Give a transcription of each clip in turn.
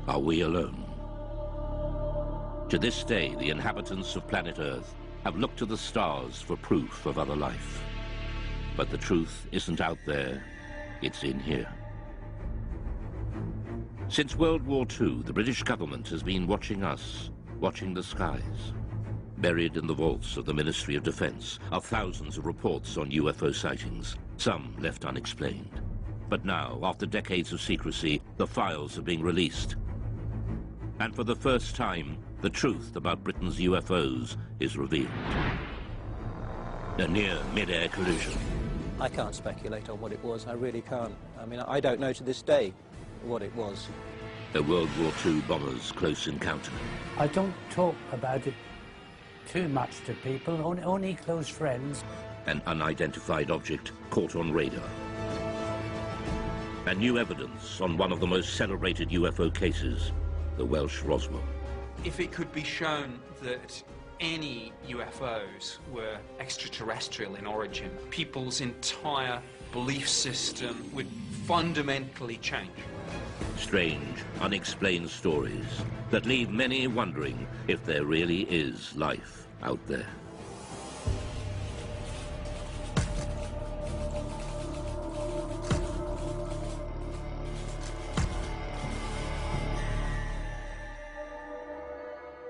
Are we alone? To this day, the inhabitants of planet Earth have looked to the stars for proof of other life. But the truth isn't out there, it's in here. Since World War II, the British government has been watching us, watching the skies. Buried in the vaults of the Ministry of Defence are thousands of reports on UFO sightings, some left unexplained. But now, after decades of secrecy, the files are being released. And for the first time, the truth about Britain's UFOs is revealed. A near mid-air collision. I can't speculate on what it was, I really can't. I mean, I don't know to this day what it was. A World War II bomber's close encounter. I don't talk about it too much to people, only close friends. An unidentified object caught on radar. And new evidence on one of the most celebrated UFO cases, the Welsh Roswell. If it could be shown that any UFOs were extraterrestrial in origin, people's entire belief system would fundamentally change. Strange, unexplained stories that leave many wondering if there really is life out there.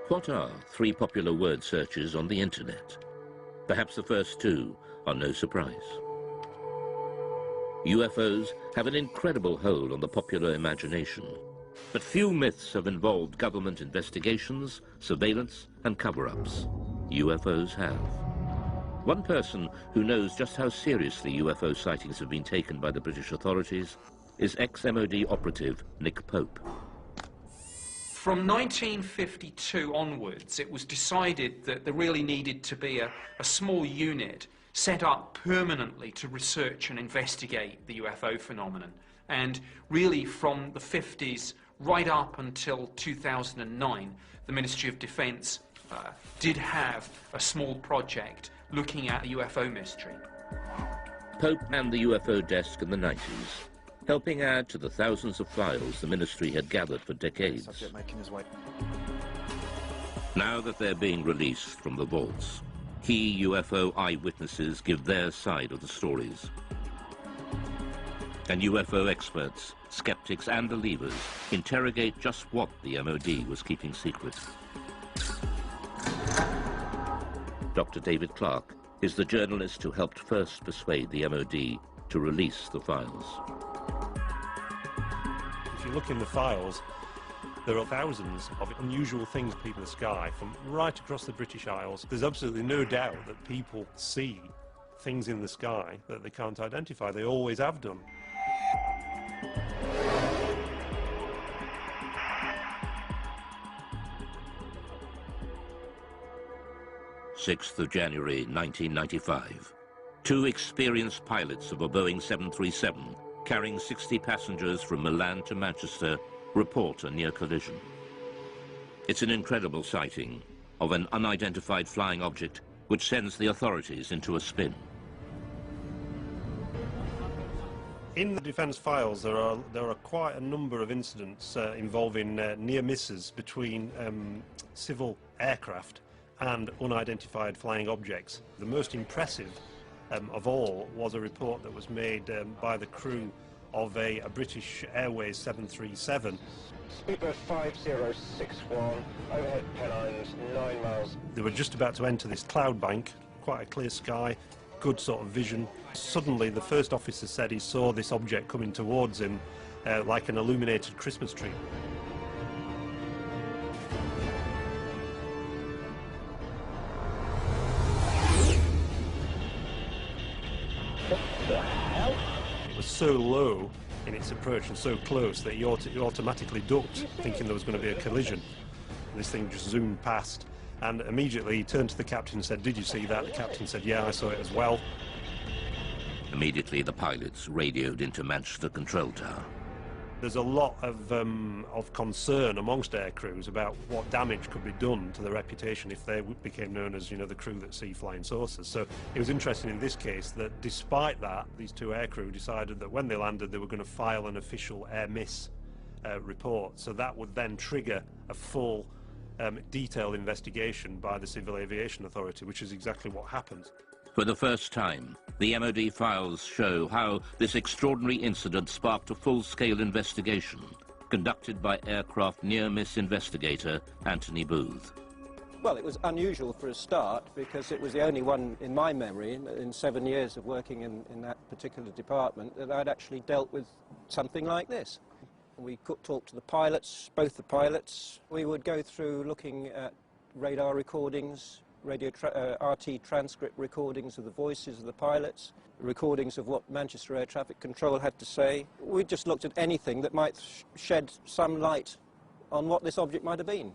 What are three popular word searches on the internet? Perhaps the first two are no surprise. UFOs have an incredible hold on the popular imagination, but few myths have involved government investigations, surveillance, and cover-ups. UFOs have. One person who knows just how seriously UFO sightings have been taken by the British authorities is ex-MOD operative Nick Pope. From 1952 onwards, it was decided that there really needed to be a small unit set up permanently to research and investigate the UFO phenomenon. And really from the 50s right up until 2009, the Ministry of Defence did have a small project looking at the UFO mystery. Pope manned the UFO desk in the 90s, helping add to the thousands of files the ministry had gathered for decades. Subject making his way. Now that they're being released from the vaults, key UFO eyewitnesses give their side of the stories. And UFO experts, skeptics and believers interrogate just what the MOD was keeping secret. Dr. David Clark is the journalist who helped first persuade the MOD to release the files. If you look in the files, there are thousands of unusual things people in the sky from right across the British Isles. There's absolutely no doubt that people see things in the sky that they can't identify. They always have done. January 6th, 1995. Two experienced pilots of a Boeing 737 carrying 60 passengers from Milan to Manchester report a near collision. It's an incredible sighting of an unidentified flying object which sends the authorities into a spin. In the defence files, there are quite a number of incidents involving near misses between civil aircraft and unidentified flying objects. The most impressive of all was a report that was made by the crew of a British Airways 737. Speedbird 5061, overhead pennines 9 miles. They were just about to enter this cloud bank, quite a clear sky, good sort of vision. Suddenly the first officer said he saw this object coming towards him like an illuminated Christmas tree. It was so low in its approach and so close that he automatically ducked, thinking there was going to be a collision. And this thing just zoomed past, and immediately he turned to the captain and said, "Did you see that?" The captain said, "Yeah, I saw it as well." Immediately the pilots radioed into Manchester Control Tower. There's a lot of concern amongst air crews about what damage could be done to their reputation if they became known as, you know, the crew that see flying saucers. So it was interesting in this case that despite that, these two air crew decided that when they landed they were going to file an official air miss report. So that would then trigger a full detailed investigation by the Civil Aviation Authority, which is exactly what happened. For the first time, the MOD files show how this extraordinary incident sparked a full-scale investigation conducted by aircraft near-miss investigator Anthony Booth. Well, it was unusual for a start because it was the only one in my memory in 7 years of working in that particular department that I'd actually dealt with something like this. We could talk to the pilots, both the pilots. We would go through looking at radar recordings, RT transcript recordings of the voices of the pilots, recordings of what Manchester Air Traffic Control had to say. We just looked at anything that might shed some light on what this object might have been.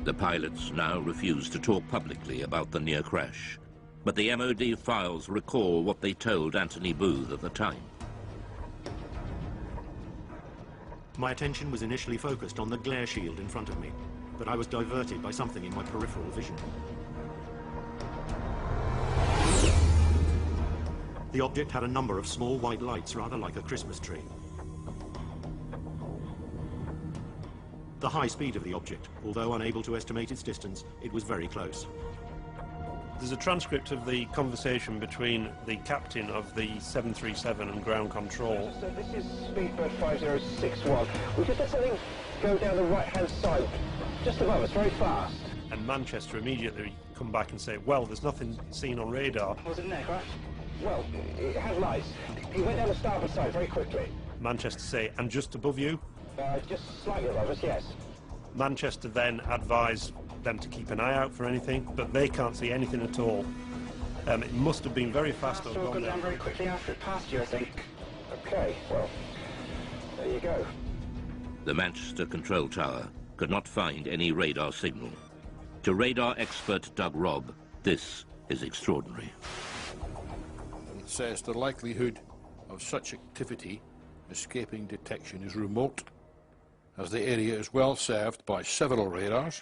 The pilots now refuse to talk publicly about the near crash, but the MOD files recall what they told Anthony Booth at the time. My attention was initially focused on the glare shield in front of me, but I was diverted by something in my peripheral vision. The object had a number of small white lights, rather like a Christmas tree. The high speed of the object, although unable to estimate its distance, it was very close. There's a transcript of the conversation between the captain of the 737 and ground control. So this is Speedbird 5061. We just had something go down the right-hand side, just above us, very fast. And Manchester immediately come back and say, well, there's nothing seen on radar. Was it an aircraft? Well, it had lights. He went down the starboard side very quickly. Manchester say, and just above you? Just slightly above us, yes. Manchester then advised them to keep an eye out for anything, but they can't see anything at all. It must have been very fast or gone down very quickly after it passed you, I think. Okay, well, there you go. The Manchester control tower could not find any radar signal. To radar expert Doug Robb, this is extraordinary. It says the likelihood of such activity escaping detection is remote, as the area is well served by several radars,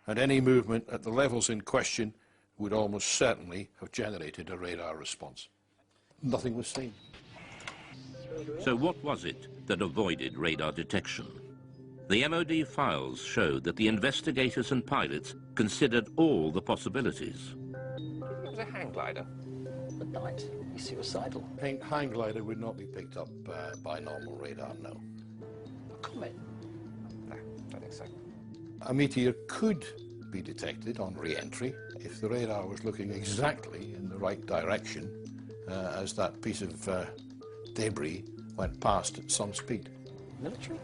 and any movement at the levels in question would almost certainly have generated a radar response. Nothing was seen. So what was it that avoided radar detection? The MOD files showed that the investigators and pilots considered all the possibilities. It was a hang glider. At night, he's suicidal. Hang glider would not be picked up by normal radar, no. A comet? No, don't think so. A meteor could be detected on re-entry if the radar was looking exactly in the right direction as that piece of debris went past at some speed. Military?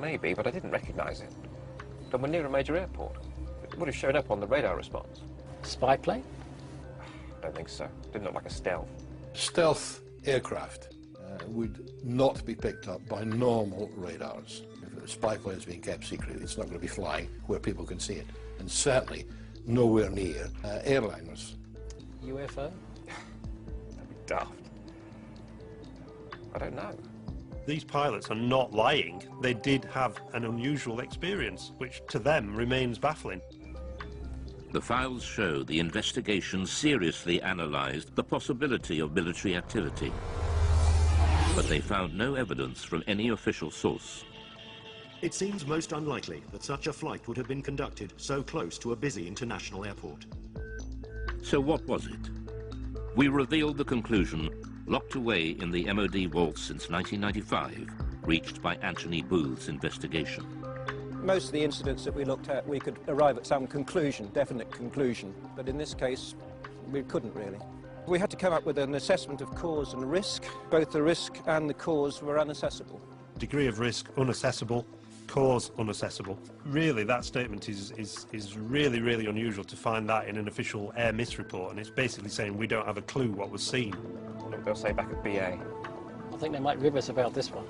Maybe, but I didn't recognise it. And we're near a major airport. It would have showed up on the radar response. Spy plane? I don't think so. Didn't look like a stealth. Stealth aircraft would not be picked up by normal radars. If a spy plane is being kept secret, it's not going to be flying where people can see it. And certainly nowhere near airliners. UFO? That'd be daft. I don't know. These pilots are not lying. They did have an unusual experience, which to them remains baffling. The files show the investigation seriously analysed the possibility of military activity, but they found no evidence from any official source. It seems most unlikely that such a flight would have been conducted so close to a busy international airport. So what was it? We revealed the conclusion, locked away in the MOD vault since 1995, reached by Anthony Booth's investigation. Most of the incidents that we looked at, we could arrive at some conclusion, definite conclusion, but in this case, we couldn't really. We had to come up with an assessment of cause and risk. Both the risk and the cause were unaccessible. Degree of risk, unaccessible. Cause, unaccessible. Really, that statement is really, really unusual to find that in an official air miss report, and it's basically saying we don't have a clue what was seen. Look, they'll say back at BA. I think they might rib us about this one.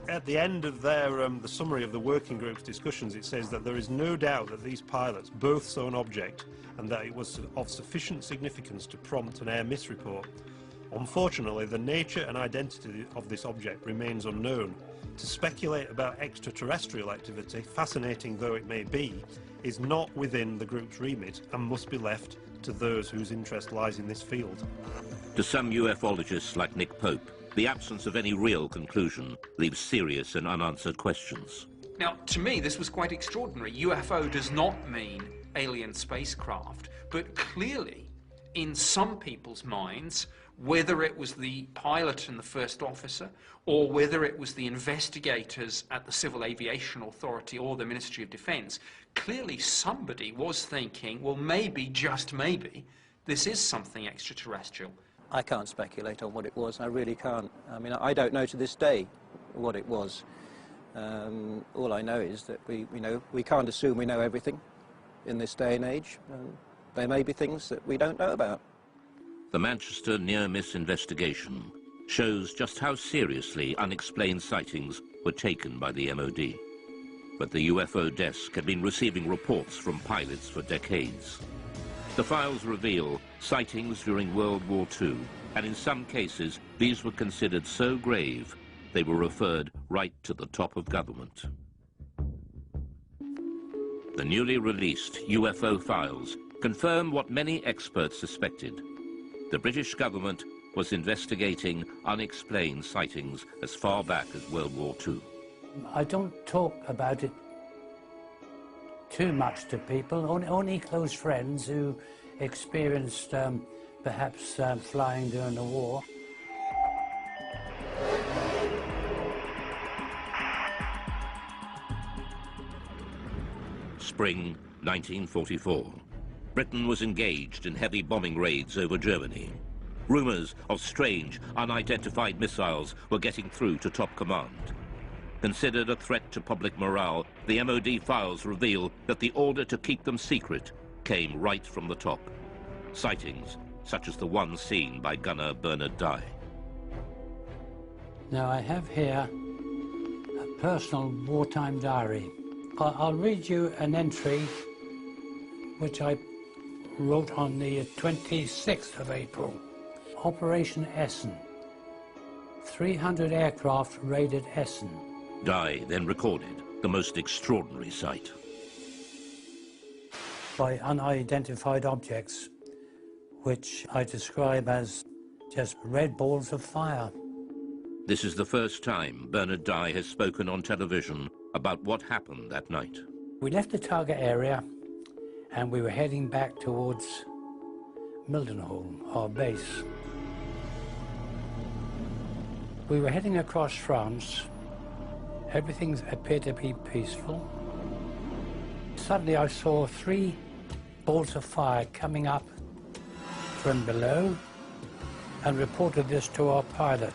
At the end of their the summary of the working group's discussions, it says that there is no doubt that these pilots both saw an object and that it was of sufficient significance to prompt an air miss report. Unfortunately, the nature and identity of this object remains unknown. To speculate about extraterrestrial activity, fascinating though it may be, is not within the group's remit and must be left to those whose interest lies in this field. To some ufologists like Nick Pope, the absence of any real conclusion leaves serious and unanswered questions. Now, to me, this was quite extraordinary. UFO does not mean alien spacecraft, but clearly, in some people's minds, whether it was the pilot and the first officer, or whether it was the investigators at the Civil Aviation Authority or the Ministry of Defence, clearly somebody was thinking, well, maybe, just maybe, this is something extraterrestrial. I can't speculate on what it was, I really can't. I mean, I don't know to this day what it was. All I know is that we can't assume we know everything in this day and age. There may be things that we don't know about. The Manchester near-miss investigation shows just how seriously unexplained sightings were taken by the MOD. But the UFO desk had been receiving reports from pilots for decades. The files reveal sightings during World War II, and in some cases these were considered so grave they were referred right to the top of government. The newly released UFO files confirm what many experts suspected. The British government was investigating unexplained sightings as far back as World War II. I don't talk about it too much to people, only close friends who experienced perhaps flying during the war. Spring 1944. Britain was engaged in heavy bombing raids over Germany. Rumours of strange, unidentified missiles were getting through to top command. Considered a threat to public morale, the MOD files reveal that the order to keep them secret came right from the top. Sightings such as the one seen by gunner Bernard Dye. Now I have here a personal wartime diary. I'll read you an entry which I wrote on the 26th of April. Operation Essen. 300 aircraft raided Essen. Dye then recorded the most extraordinary sight. By unidentified objects, which I describe as just red balls of fire. This is the first time Bernard Dye has spoken on television about what happened that night. We left the target area and we were heading back towards Mildenhall, our base. We were heading across France. Everything appeared to be peaceful. Suddenly I saw 3 balls of fire coming up from below and reported this to our pilot,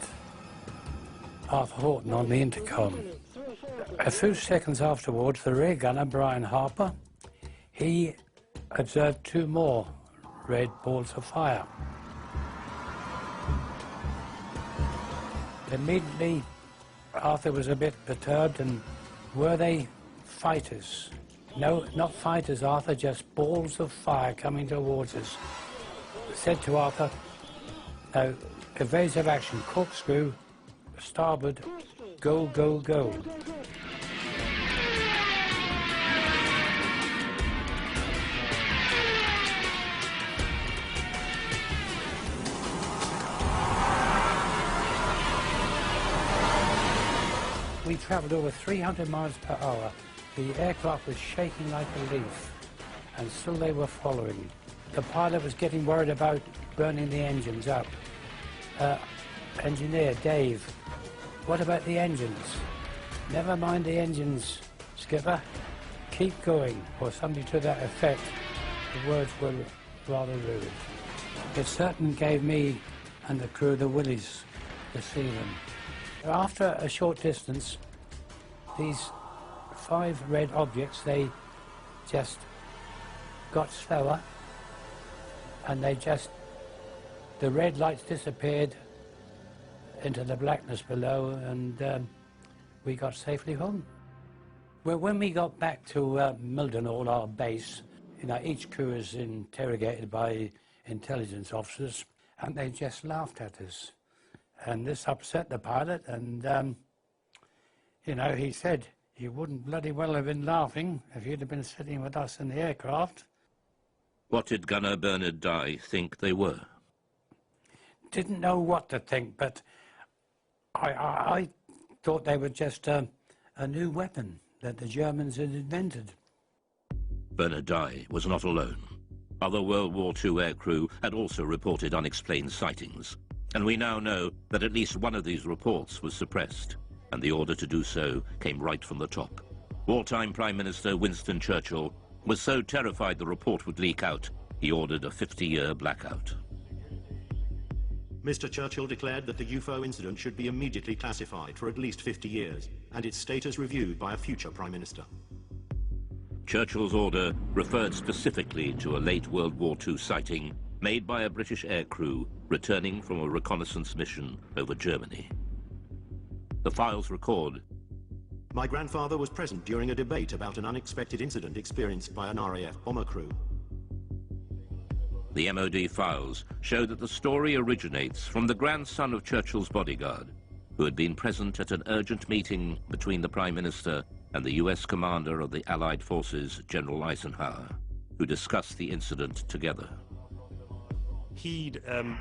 Arthur Horton, on the intercom. A few seconds afterwards, the rear gunner, Brian Harper, he observed 2 more red balls of fire. Immediately, Arthur was a bit perturbed, and were they fighters? No, not fighters, Arthur, just balls of fire coming towards us. I said to Arthur, no, evasive action, corkscrew, starboard, go, go, go. We travelled over 300 miles per hour. The aircraft was shaking like a leaf, and still they were following. The pilot was getting worried about burning the engines up. Engineer, Dave, what about the engines? Never mind the engines, skipper. Keep going, or something to that effect. The words were rather rude. It certainly gave me and the crew the willies to see them. After a short distance, these 5 red objects, they just got slower, and the red lights disappeared into the blackness below, and we got safely home. Well, when we got back to Mildenhall, our base, each crew is interrogated by intelligence officers, and they just laughed at us. And this upset the pilot, and, he said, you wouldn't bloody well have been laughing if you'd have been sitting with us in the aircraft. What did Gunner Bernard Dye think they were? Didn't know what to think, but I thought they were just a new weapon that the Germans had invented. Bernard Dye was not alone. Other World War II aircrew had also reported unexplained sightings, and we now know that at least one of these reports was suppressed, and the order to do so came right from the top. Wartime Prime Minister Winston Churchill was so terrified the report would leak out, he ordered a 50-year blackout. Mr. Churchill declared that the UFO incident should be immediately classified for at least 50 years, and its status reviewed by a future Prime Minister. Churchill's order referred specifically to a late World War II sighting made by a British aircrew returning from a reconnaissance mission over Germany. The files record, My grandfather was present during a debate about an unexpected incident experienced by an RAF bomber crew. The MOD files show that the story originates from the grandson of Churchill's bodyguard, who had been present at an urgent meeting between the Prime Minister and the US commander of the Allied forces, General Eisenhower, who discussed the incident together. He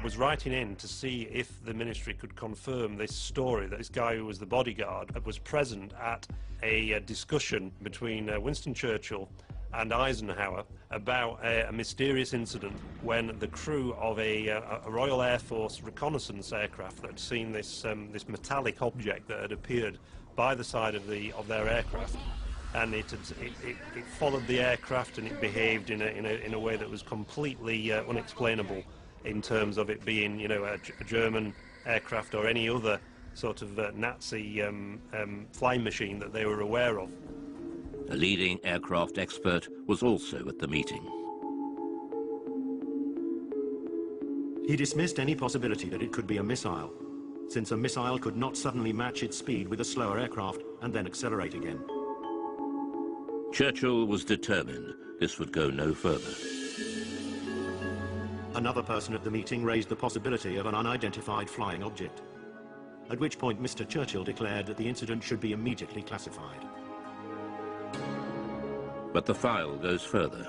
was writing in to see if the ministry could confirm this story, that this guy who was the bodyguard was present at a discussion between Winston Churchill and Eisenhower about a mysterious incident when the crew of a Royal Air Force reconnaissance aircraft that had seen this metallic object that had appeared by the side of their aircraft, and it followed the aircraft, and it behaved in a way that was completely unexplainable in terms of it being, you know, a German aircraft or any other sort of Nazi flying machine that they were aware of. A leading aircraft expert was also at the meeting. He dismissed any possibility that it could be a missile, since a missile could not suddenly match its speed with a slower aircraft and then accelerate again. Churchill was determined this would go no further. Another person at the meeting raised the possibility of an unidentified flying object, at which point Mr. Churchill declared that the incident should be immediately classified. But the file goes further.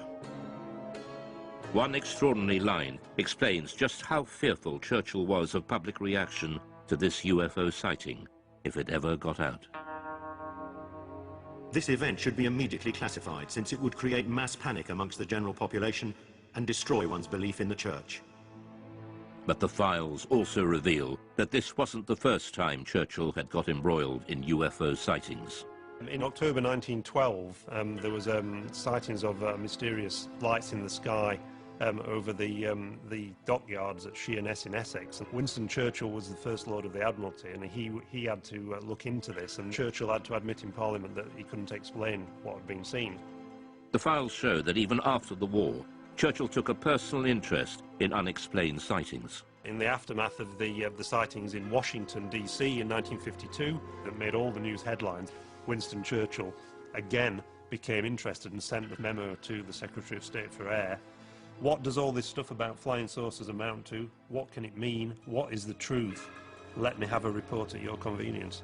One extraordinary line explains just how fearful Churchill was of public reaction to this UFO sighting, if it ever got out. This event should be immediately classified, since it would create mass panic amongst the general population and destroy one's belief in the church. But the files also reveal that this wasn't the first time Churchill had got embroiled in UFO sightings. In October 1912, there was sightings of mysterious lights in the sky over the dockyards at Sheerness in Essex. And Winston Churchill was the First Lord of the Admiralty, and he had to look into this, and Churchill had to admit in Parliament that he couldn't explain what had been seen. The files show that even after the war, Churchill took a personal interest in unexplained sightings. In the aftermath of the sightings in Washington, D.C. in 1952, that made all the news headlines, Winston Churchill again became interested and sent a memo to the Secretary of State for Air. What does all this stuff about flying saucers amount to? What can it mean? What is the truth? Let me have a report at your convenience.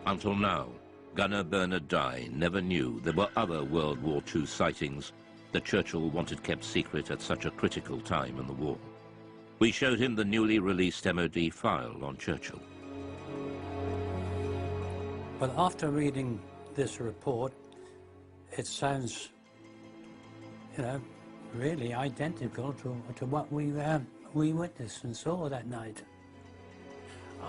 Until now, Gunner Bernard Dye never knew there were other World War II sightings that Churchill wanted kept secret at such a critical time in the war. We showed him the newly released MOD file on Churchill. Well, after reading this report, it sounds, you know, really identical to what we witnessed and saw that night.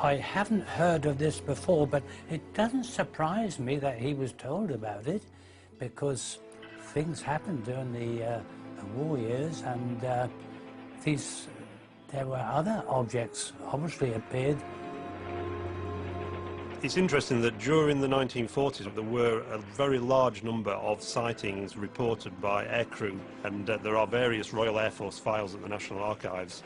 I haven't heard of this before, but it doesn't surprise me that he was told about it, because things happened during the war years, and there were other objects obviously appeared. It's interesting that during the 1940s there were a very large number of sightings reported by aircrew, and there are various Royal Air Force files at the National Archives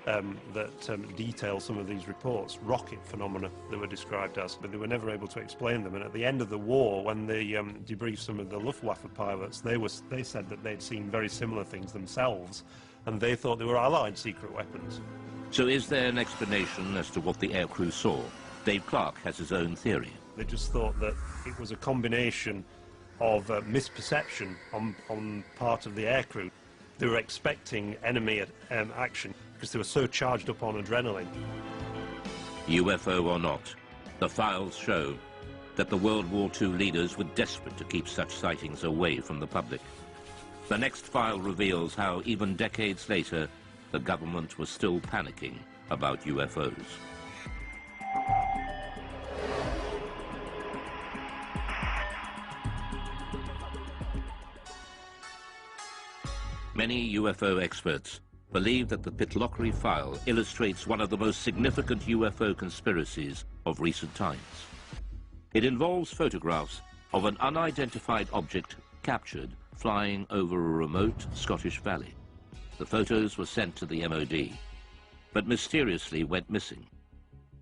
that detail some of these reports. Rocket phenomena they were described as, but they were never able to explain them. And at the end of the war, when they debriefed some of the Luftwaffe pilots, they said that they'd seen very similar things themselves, and they thought they were Allied secret weapons. So is there an explanation as to what the aircrew saw? Dave Clark has his own theory. They just thought that it was a combination of misperception on part of the aircrew. They were expecting enemy action because they were so charged up on adrenaline. UFO or not, the files show that the World War II leaders were desperate to keep such sightings away from the public. The next file reveals how, even decades later, the government was still panicking about UFOs. Many UFO experts believe that the Pitlochry file illustrates one of the most significant UFO conspiracies of recent times. It involves photographs of an unidentified object captured flying over a remote Scottish valley. The photos were sent to the MOD, but mysteriously went missing.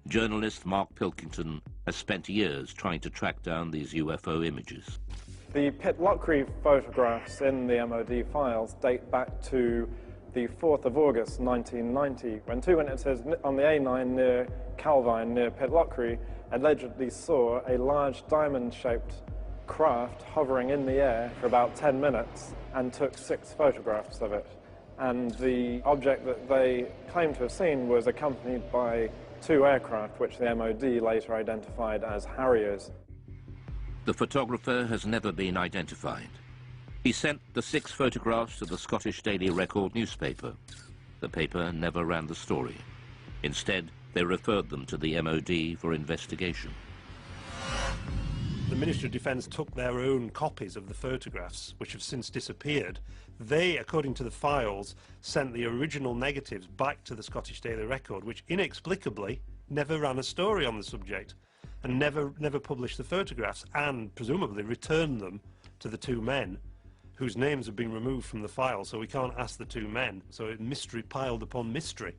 Journalist Mark Pilkington has spent years trying to track down these UFO images. The Pitlochry photographs in the MOD files date back to the 4th of August 1990, when two witnesses on the A9 near Calvine, near Pitlochry, allegedly saw a large diamond-shaped craft hovering in the air for about 10 minutes and took 6 photographs of it. And the object that they claimed to have seen was accompanied by 2 aircraft, which the MOD later identified as Harriers. The photographer has never been identified. He sent the 6 photographs to the Scottish Daily Record newspaper. The paper never ran the story. Instead, they referred them to the MOD for investigation. The Ministry of Defence took their own copies of the photographs, which have since disappeared. They, according to the files, sent the original negatives back to the Scottish Daily Record, which inexplicably never ran a story on the subject and never published the photographs, and presumably returned them to the 2 men whose names have been removed from the file, so we can't ask the 2 men. So mystery piled upon mystery.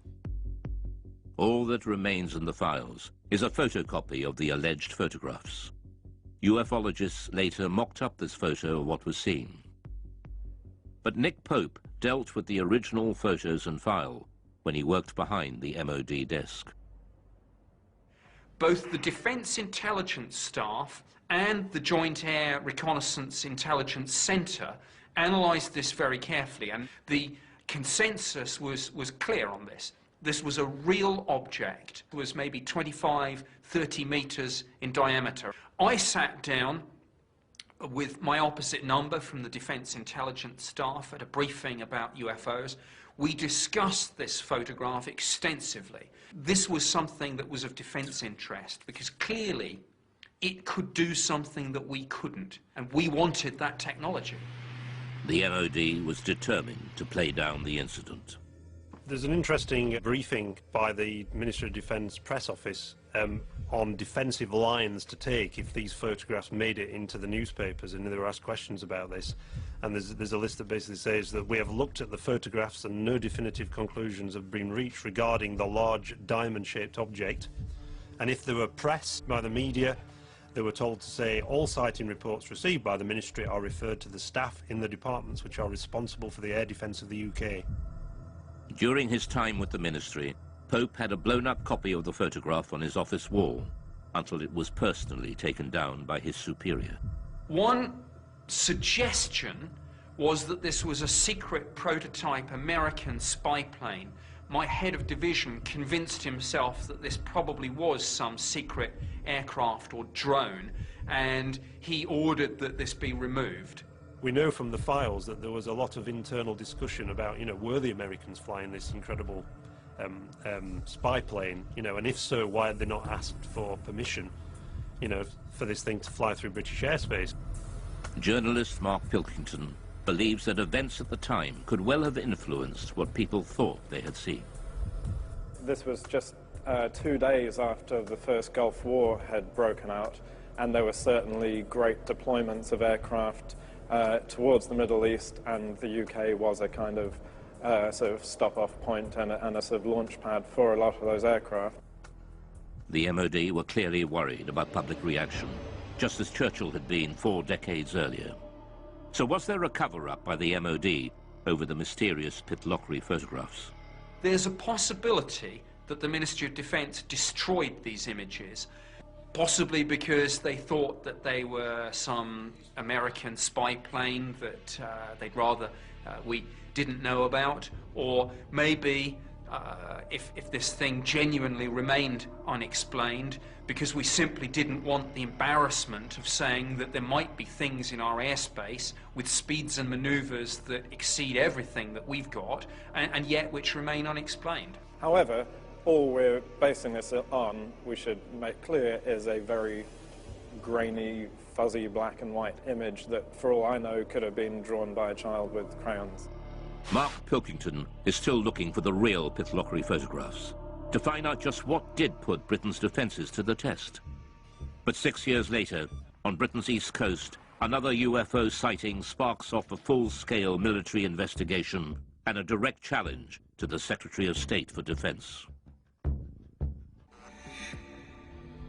All that remains in the files is a photocopy of the alleged photographs. UFOlogists later mocked up this photo of what was seen. But Nick Pope dealt with the original photos and file when he worked behind the MOD desk. Both the Defence Intelligence Staff and the Joint Air Reconnaissance Intelligence Centre analysed this very carefully, and the consensus was clear on this. This was a real object. It was maybe 25, 30 metres in diameter. I sat down with my opposite number from the Defence Intelligence Staff at a briefing about UFOs. We discussed this photograph extensively. This was something that was of defence interest, because clearly it could do something that we couldn't, and we wanted that technology. The MOD was determined to play down the incident. There's an interesting briefing by the Ministry of Defence press office on defensive lines to take if these photographs made it into the newspapers, and they were asked questions about this. And there's a list that basically says that we have looked at the photographs and no definitive conclusions have been reached regarding the large diamond-shaped object. And if there were press by the media, they were told to say all sighting reports received by the Ministry are referred to the staff in the departments which are responsible for the air defence of the UK. During his time with the Ministry, Pope had a blown-up copy of the photograph on his office wall until it was personally taken down by his superior. One suggestion was that this was a secret prototype American spy plane. My head of division convinced himself that this probably was some secret aircraft or drone, and he ordered that this be removed. We know from the files that there was a lot of internal discussion about, were the Americans flying this incredible spy plane, and if so, why had they not asked for permission, for this thing to fly through British airspace? Journalist Mark Pilkington believes that events at the time could well have influenced what people thought they had seen. This was just 2 days after the first Gulf War had broken out, and there were certainly great deployments of aircraft towards the Middle East, and the UK was a kind of sort of stop-off point and a sort of launch pad for a lot of those aircraft. The MOD were clearly worried about public reaction, just as Churchill had been 4 decades earlier. So was there a cover-up by the MOD over the mysterious Pitlochry photographs? There's a possibility that the Ministry of Defence destroyed these images, possibly because they thought that they were some American spy plane that they'd rather we didn't know about, or maybe if this thing genuinely remained unexplained, because we simply didn't want the embarrassment of saying that there might be things in our airspace with speeds and manoeuvres that exceed everything that we've got, and yet which remain unexplained. However, all we're basing this on, we should make clear, is a very grainy, fuzzy black and white image that, for all I know, could have been drawn by a child with crayons. Mark Pilkington is still looking for the real Pitlochry photographs to find out just what did put Britain's defences to the test. But 6 years later, on Britain's east coast, another UFO sighting sparks off a full-scale military investigation and a direct challenge to the Secretary of State for Defence.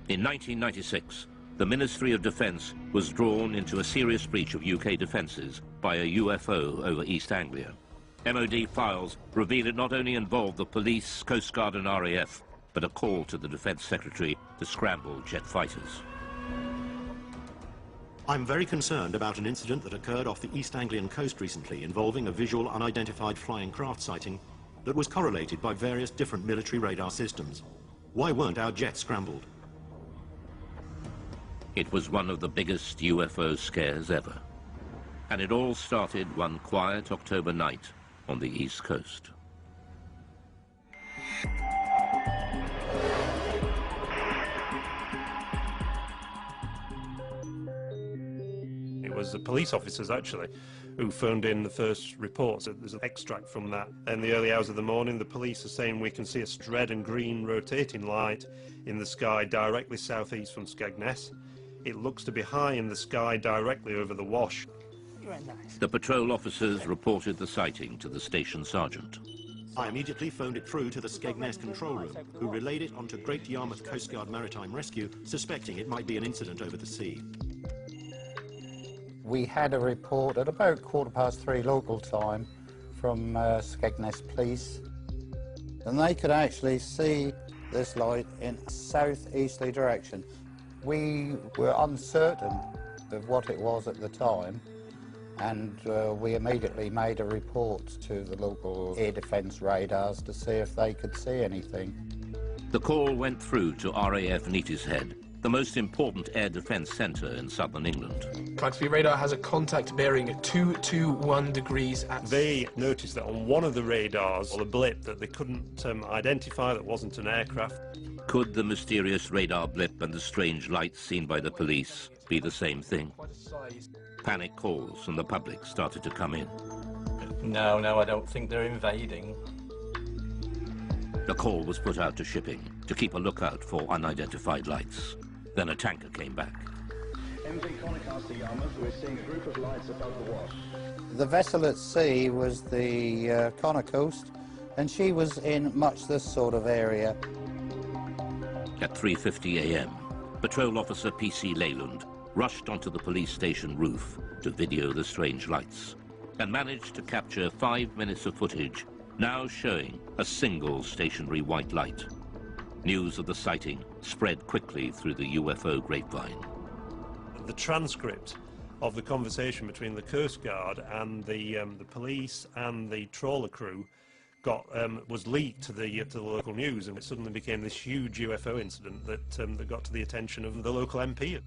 In 1996, the Ministry of Defence was drawn into a serious breach of UK defences by a UFO over East Anglia. MOD files reveal it not only involved the police, Coast Guard and RAF, but a call to the Defence Secretary to scramble jet fighters. I'm very concerned about an incident that occurred off the East Anglian coast recently involving a visual unidentified flying craft sighting that was correlated by various different military radar systems. Why weren't our jets scrambled? It was one of the biggest UFO scares ever. And it all started one quiet October night on the East Coast. It was the police officers, actually, who phoned in the first reports. There's an extract from that. In the early hours of the morning, the police are saying we can see a red and green rotating light in the sky directly southeast from Skegness. It looks to be high in the sky directly over the Wash. The patrol officers reported the sighting to the station sergeant. I immediately phoned it through to the Skegness control room, who relayed it onto Great Yarmouth Coast Guard Maritime Rescue, suspecting it might be an incident over the sea. We had a report at about 3:15 local time from Skegness Police, and they could actually see this light in a southeasterly direction. We were uncertain of what it was at the time, and we immediately made a report to the local air defence radars to see if they could see anything. The call went through to RAF Neatishead, the most important air defence centre in southern England. Clarksville radar has a contact bearing at 221 degrees. They noticed that on one of the radars, a blip that they couldn't identify, that wasn't an aircraft. Could the mysterious radar blip and the strange lights seen by the police be the same thing? Panic calls from the public started to come in. No, I don't think they're invading. The call was put out to shipping to keep a lookout for unidentified lights. Then a tanker came back. MV Conocastle Yarmouth, we're seeing a group of lights above the Wash. The vessel at sea was the Connor Coast, and she was in much this sort of area. At 3:50 a.m., Patrol Officer P.C. Leyland rushed onto the police station roof to video the strange lights and managed to capture 5 minutes of footage now showing a single stationary white light. News of the sighting spread quickly through the UFO grapevine. The transcript of the conversation between the Coast Guard and the police and the trawler crew was leaked to the local news, and it suddenly became this huge UFO incident that got to the attention of the local MP.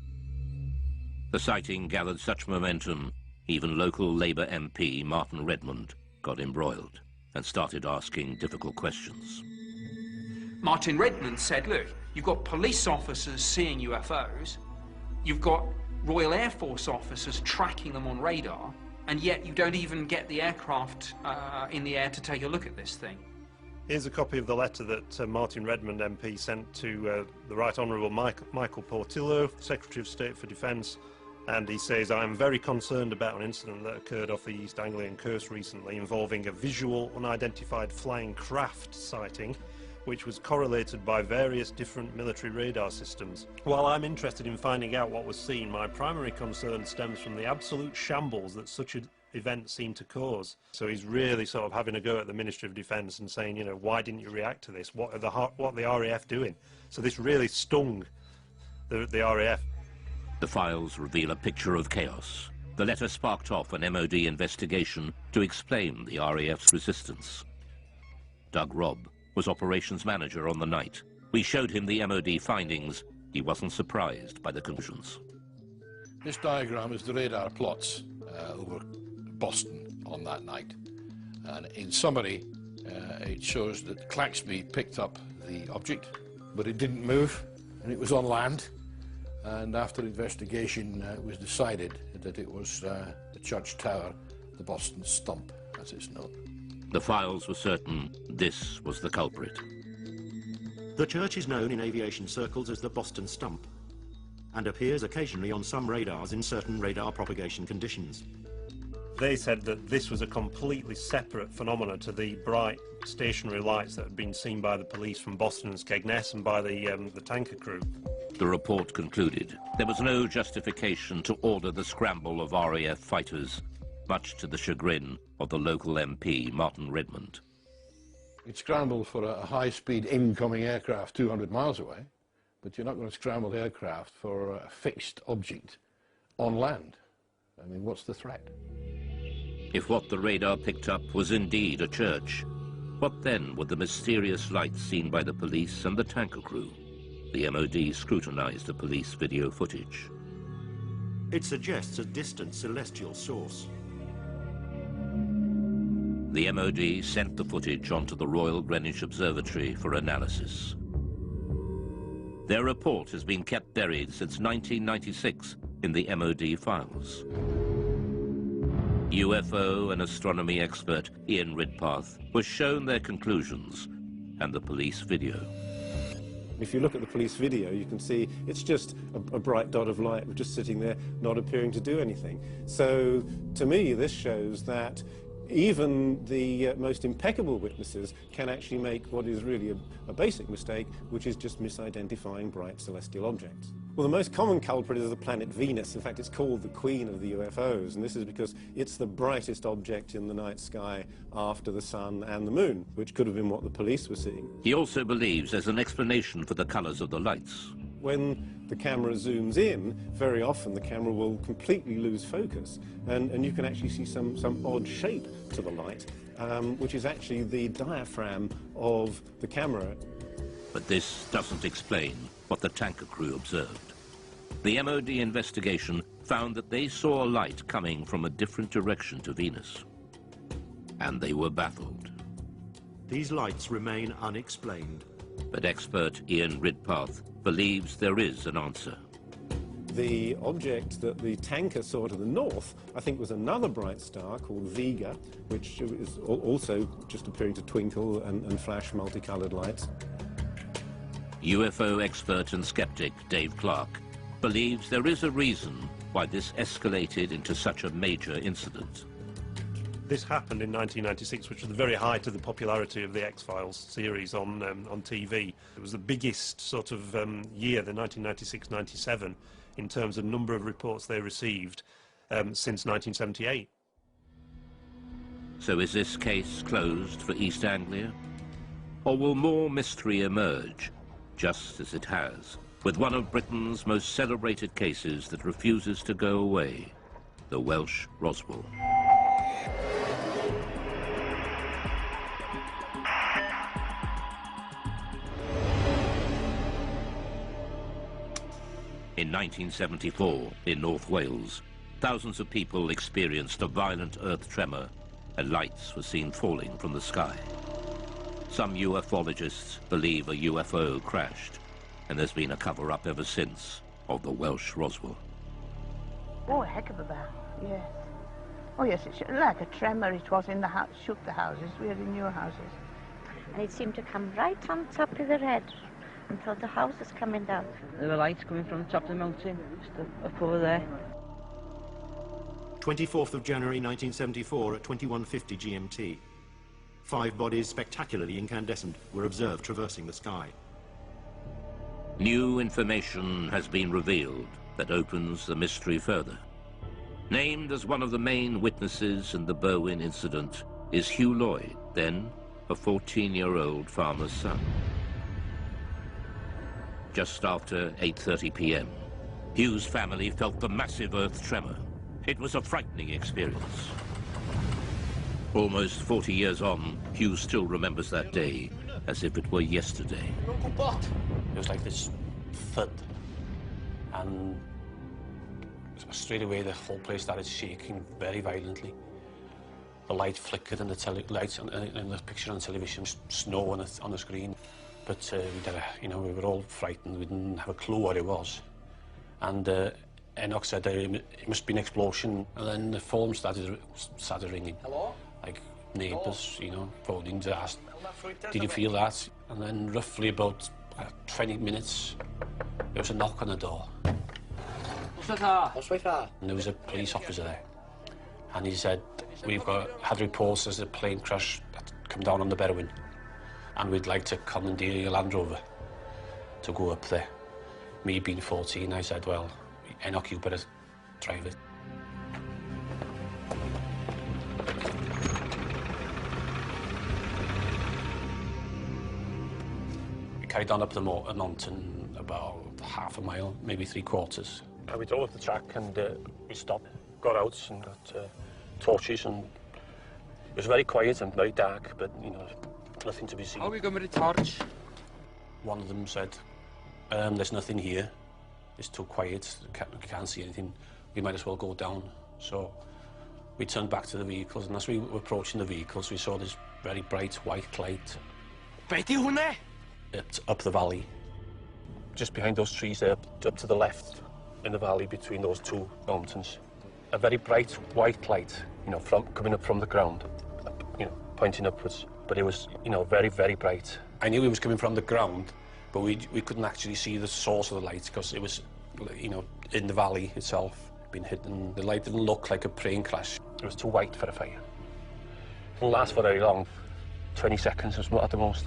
The sighting gathered such momentum, even local Labour MP Martin Redmond got embroiled and started asking difficult questions. Martin Redmond said, look, you've got police officers seeing UFOs, you've got Royal Air Force officers tracking them on radar, and yet you don't even get the aircraft in the air to take a look at this thing. Here's a copy of the letter that Martin Redmond MP sent to the Right Honourable Michael Portillo, Secretary of State for Defence, and he says, I'm very concerned about an incident that occurred off the East Anglian coast recently involving a visual unidentified flying craft sighting which was correlated by various different military radar systems. While I'm interested in finding out what was seen, my primary concern stems from the absolute shambles that such an event seemed to cause. So he's really sort of having a go at the Ministry of Defence and saying, you know, why didn't you react to this? What are the RAF doing? So this really stung the RAF. The files reveal a picture of chaos. The letter sparked off an MOD investigation to explain the RAF's resistance. Doug Robb was operations manager on the night. We showed him the MOD findings. He wasn't surprised by the conclusions. This diagram is the radar plots over Boston on that night. And in summary, it shows that Claxby picked up the object, but it didn't move, and it was on land. And after investigation, it was decided that it was the church tower, the Boston Stump, as it's known. The files were certain this was the culprit. The church is known in aviation circles as the Boston Stump and appears occasionally on some radars in certain radar propagation conditions. They said that this was a completely separate phenomenon to the bright stationary lights that had been seen by the police from Boston and Skegness and by the tanker crew. The report concluded there was no justification to order the scramble of RAF fighters, much to the chagrin of the local MP, Martin Redmond. You'd scramble for a high-speed incoming aircraft 200 miles away, but you're not going to scramble the aircraft for a fixed object on land. I mean, what's the threat? If what the radar picked up was indeed a church, what then were the mysterious lights seen by the police and the tanker crew? The MOD scrutinized the police video footage. It suggests a distant celestial source. The MOD sent the footage onto the Royal Greenwich Observatory for analysis. Their report has been kept buried since 1996 in the MOD files. UFO and astronomy expert Ian Ridpath was shown their conclusions and the police video. If you look at the police video, you can see it's just a bright dot of light just sitting there, not appearing to do anything. So, to me, this shows that even the most impeccable witnesses can actually make what is really a basic mistake, which is just misidentifying bright celestial objects. Well, the most common culprit is the planet Venus. In fact, it's called the queen of the UFOs, and this is because it's the brightest object in the night sky after the sun and the moon, which could have been what the police were seeing. He also believes there's an explanation for the colors of the lights. When the camera zooms in, very often the camera will completely lose focus, and you can actually see some odd shape to the light, which is actually the diaphragm of the camera. But this doesn't explain what the tanker crew observed. The MOD investigation found that they saw a light coming from a different direction to Venus, and they were baffled. These lights remain unexplained. But expert Ian Ridpath believes there is an answer. The object that the tanker saw to the north, I think, was another bright star called Vega, which is also just appearing to twinkle and flash multicolored lights. UFO expert and skeptic Dave Clark believes there is a reason why this escalated into such a major incident. This happened in 1996, which was the very height of the popularity of the X-Files series on TV. It was the biggest sort of year, the 1996-97, in terms of number of reports they received since 1978. So is this case closed for East Anglia? Or will more mystery emerge, just as it has, with one of Britain's most celebrated cases that refuses to go away, the Welsh Roswell? In 1974, in North Wales, thousands of people experienced a violent earth tremor and lights were seen falling from the sky. Some ufologists believe a UFO crashed, and there's been a cover-up ever since of the Welsh Roswell. Oh, a heck of a bang, yes. Oh, yes, it's like a tremor. It was in the house, shook the houses. We're in your houses. And it seemed to come right on top of the red. Until the house is coming down. There were lights coming from the top of the mountain, just up over there. 24th of January 1974 at 21:50 GMT. 5 bodies, spectacularly incandescent, were observed traversing the sky. New information has been revealed that opens the mystery further. Named as one of the main witnesses in the Berwyn incident is Hugh Lloyd, then a 14-year-old farmer's son. Just after 8:30 p.m., Hugh's family felt the massive earth tremor. It was a frightening experience. Almost 40 years on, Hugh still remembers that day as if it were yesterday. It was like this thud, and straight away the whole place started shaking very violently. The light flickered and the lights in the picture on television, snow on the screen. But we were all frightened. We didn't have a clue what it was. And Enoch said it must be an explosion. And then the phone started ringing. Hello? Like neighbours, phoning to ask, did you feel that? And then roughly about 20 minutes, there was a knock on the door. And there was a police officer there. And he said, we've had reports there's a plane crash that come down on the Berwyn, and we'd like to commandeer your Land Rover to go up there. Me being 14, I said, well, Enoch, you better drive it. We carried on up the mountain about half a mile, maybe 3/4. We drove up the track and we stopped, got out and got torches, and it was very quiet and very dark, but nothing to be seen. How are we going with the torch? One of them said, there's nothing here, it's too quiet, we can't see anything, we might as well go down. So we turned back to the vehicles, and as we were approaching the vehicles, we saw this very bright white light up the valley. Just behind those trees there, up to the left in the valley between those two mountains. A very bright white light, coming up from the ground, pointing upwards. But it was, very, very bright. I knew it was coming from the ground, but we couldn't actually see the source of the light because it was, in the valley itself, being hidden. The light didn't look like a plane crash. It was too white for a fire. It didn't last for very long, 20 seconds at the most.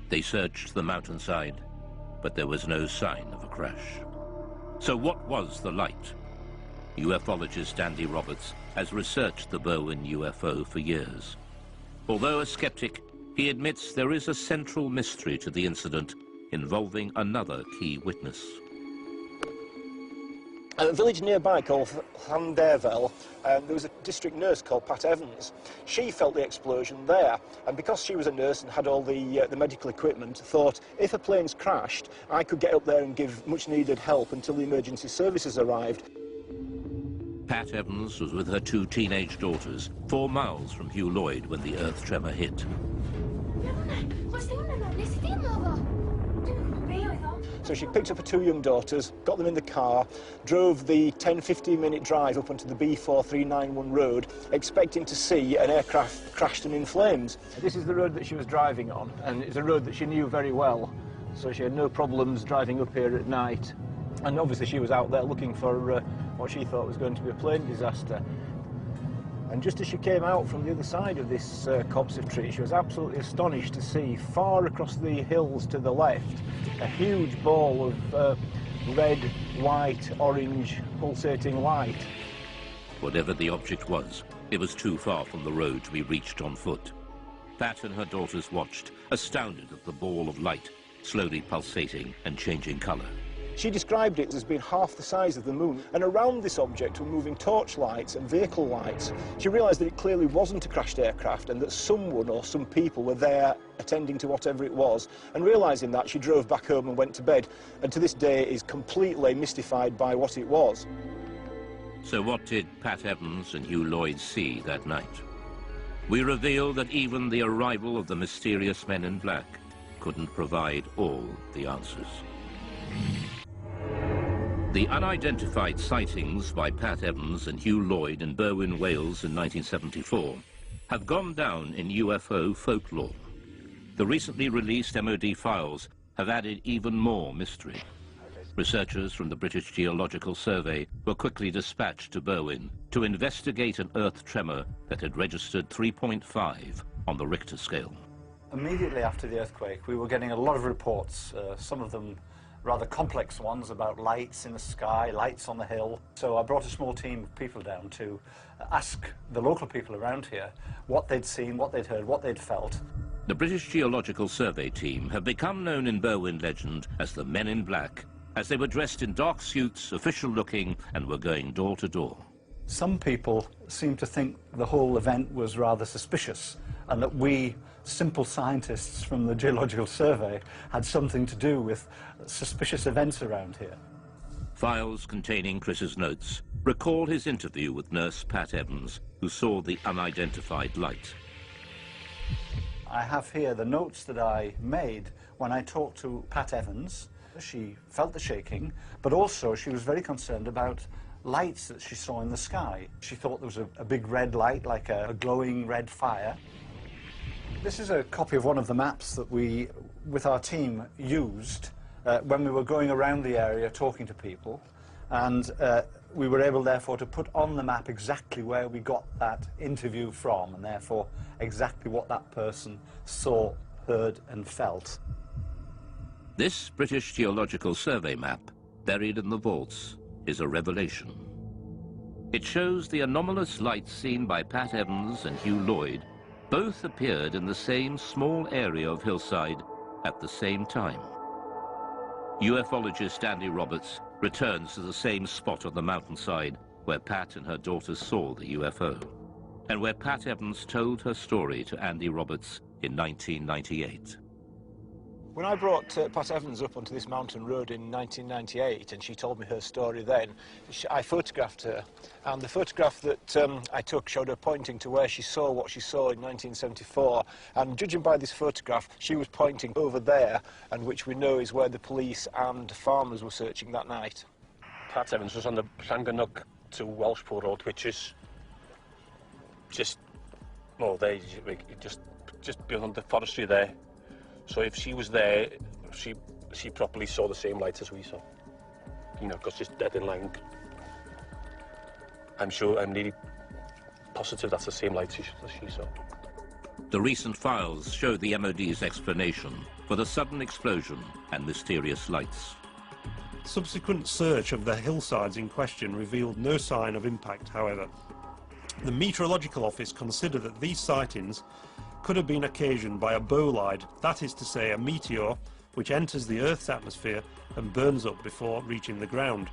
They searched the mountainside, but there was no sign of a crash. So what was the light? Ufologist Andy Roberts has researched the Berwyn UFO for years. Although a skeptic, he admits there is a central mystery to the incident involving another key witness. At a village nearby called Llanderfel, there was a district nurse called Pat Evans. She felt the explosion there, and because she was a nurse and had all the medical equipment, thought if a plane's crashed, I could get up there and give much-needed help until the emergency services arrived. Pat Evans was with her 2 teenage daughters, 4 miles from Hugh Lloyd when the earth tremor hit. So she picked up her 2 young daughters, got them in the car, drove the 10-15 minute drive up onto the B4391 road, expecting to see an aircraft crashed and in flames. This is the road that she was driving on, and it's a road that she knew very well, so she had no problems driving up here at night. And obviously she was out there looking for what she thought was going to be a plane disaster. And just as she came out from the other side of this copse of trees, she was absolutely astonished to see far across the hills to the left a huge ball of red, white, orange, pulsating light. Whatever the object was, it was too far from the road to be reached on foot. Pat and her daughters watched, astounded at the ball of light, slowly pulsating and changing colour. She described it as being half the size of the moon, and around this object were moving torchlights and vehicle lights. She realised that it clearly wasn't a crashed aircraft and that someone or some people were there attending to whatever it was, and realising that, she drove back home and went to bed, and to this day is completely mystified by what it was. So what did Pat Evans and Hugh Lloyd see that night? We reveal that even the arrival of the mysterious men in black couldn't provide all the answers. The unidentified sightings by Pat Evans and Hugh Lloyd in Berwyn, Wales in 1974 have gone down in UFO folklore. The recently released MOD files have added even more mystery. Researchers from the British Geological Survey were quickly dispatched to Berwyn to investigate an earth tremor that had registered 3.5 on the Richter scale. Immediately after the earthquake, we were getting a lot of reports, some of them rather complex ones about lights in the sky, lights on the hill. So I brought a small team of people down to ask the local people around here what they'd seen, what they'd heard, what they'd felt. The British Geological Survey team have become known in Berwyn legend as the Men in Black as they were dressed in dark suits, official-looking, and were going door to door. Some people seem to think the whole event was rather suspicious and that we, simple scientists from the Geological Survey, had something to do with suspicious events around here. Files containing Chris's notes recall his interview with nurse Pat Evans, who saw the unidentified light. I have here the notes that I made when I talked to Pat Evans. She felt the shaking, but also she was very concerned about lights that she saw in the sky. She thought there was a big red light, like a glowing red fire. This is a copy of one of the maps that we, with our team, used when we were going around the area talking to people, and we were able, therefore, to put on the map exactly where we got that interview from, and therefore exactly what that person saw, heard, and felt. This British Geological Survey map, buried in the vaults, is a revelation. It shows the anomalous lights seen by Pat Evans and Hugh Lloyd both appeared in the same small area of hillside at the same time. UFologist Andy Roberts returns to the same spot on the mountainside where Pat and her daughter saw the UFO, and where Pat Evans told her story to Andy Roberts in 1998. When I brought Pat Evans up onto this mountain road in 1998 and she told me her story then, I photographed her, and the photograph that I took showed her pointing to where she saw what she saw in 1974, and judging by this photograph she was pointing over there, and which we know is where the police and farmers were searching that night. Pat Evans was on the Llangannock to Welshpool Road, which is just beyond the forestry there. So if she was there, she probably saw the same lights as we saw. You know, because it's dead in line. I'm nearly positive that's the same lights as she saw. The recent files show the MOD's explanation for the sudden explosion and mysterious lights. Subsequent search of the hillsides in question revealed no sign of impact, however. The Meteorological Office considered that these sightings could have been occasioned by a bolide, that is to say a meteor which enters the Earth's atmosphere and burns up before reaching the ground.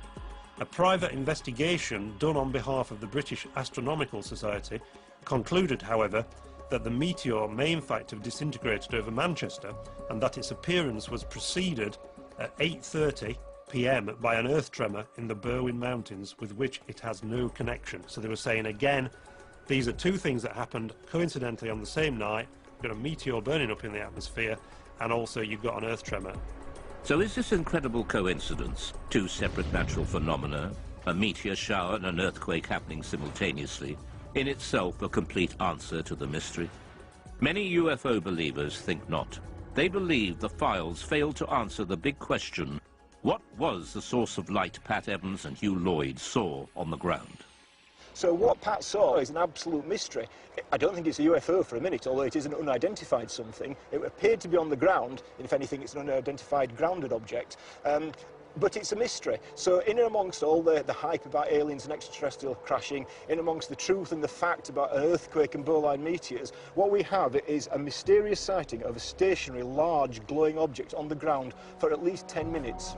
A private investigation done on behalf of the British Astronomical Society concluded, however, that the meteor may in fact have disintegrated over Manchester, and that its appearance was preceded at 8:30 p.m. by an earth tremor in the Berwyn Mountains with which it has no connection. So they were saying again, these are two things that happened coincidentally on the same night. You've got a meteor burning up in the atmosphere, and also you've got an earth tremor. So is this incredible coincidence, two separate natural phenomena, a meteor shower and an earthquake happening simultaneously, in itself a complete answer to the mystery? Many UFO believers think not. They believe the files failed to answer the big question, what was the source of light Pat Evans and Hugh Lloyd saw on the ground? So what Pat saw is an absolute mystery. I don't think it's a UFO for a minute, although it is an unidentified something. It appeared to be on the ground, and if anything it's an unidentified grounded object. But it's a mystery. So in and amongst all the hype about aliens and extraterrestrial crashing, in amongst the truth and the fact about an earthquake and bowline meteors, what we have is a mysterious sighting of a stationary, large, glowing object on the ground for at least 10 minutes.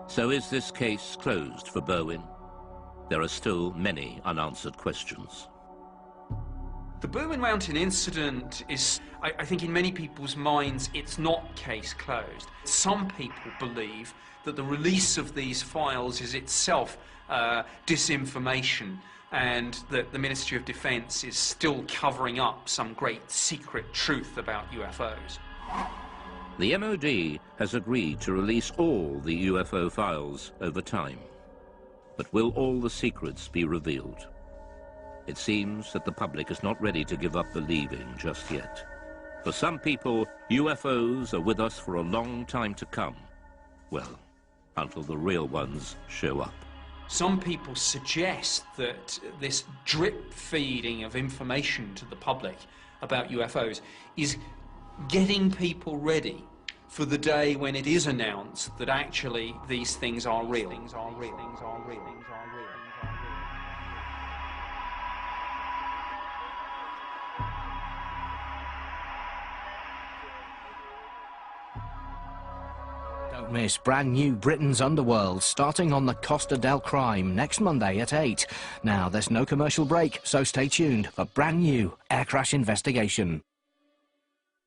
So is this case closed for Berwyn? There are still many unanswered questions. The Berwyn Mountain incident is, I think in many people's minds, it's not case closed. Some people believe that the release of these files is itself disinformation, and that the Ministry of Defence is still covering up some great secret truth about UFOs. The MOD has agreed to release all the UFO files over time. But will all the secrets be revealed? It seems that the public is not ready to give up believing just yet. For some people, UFOs are with us for a long time to come. Well, until the real ones show up. Some people suggest that this drip feeding of information to the public about UFOs is getting people ready for the day when it is announced that actually these things are real. Don't miss brand new Britain's Underworld, starting on the Costa del Crime next Monday at 8. Now, there's no commercial break, so stay tuned for brand new air crash investigation.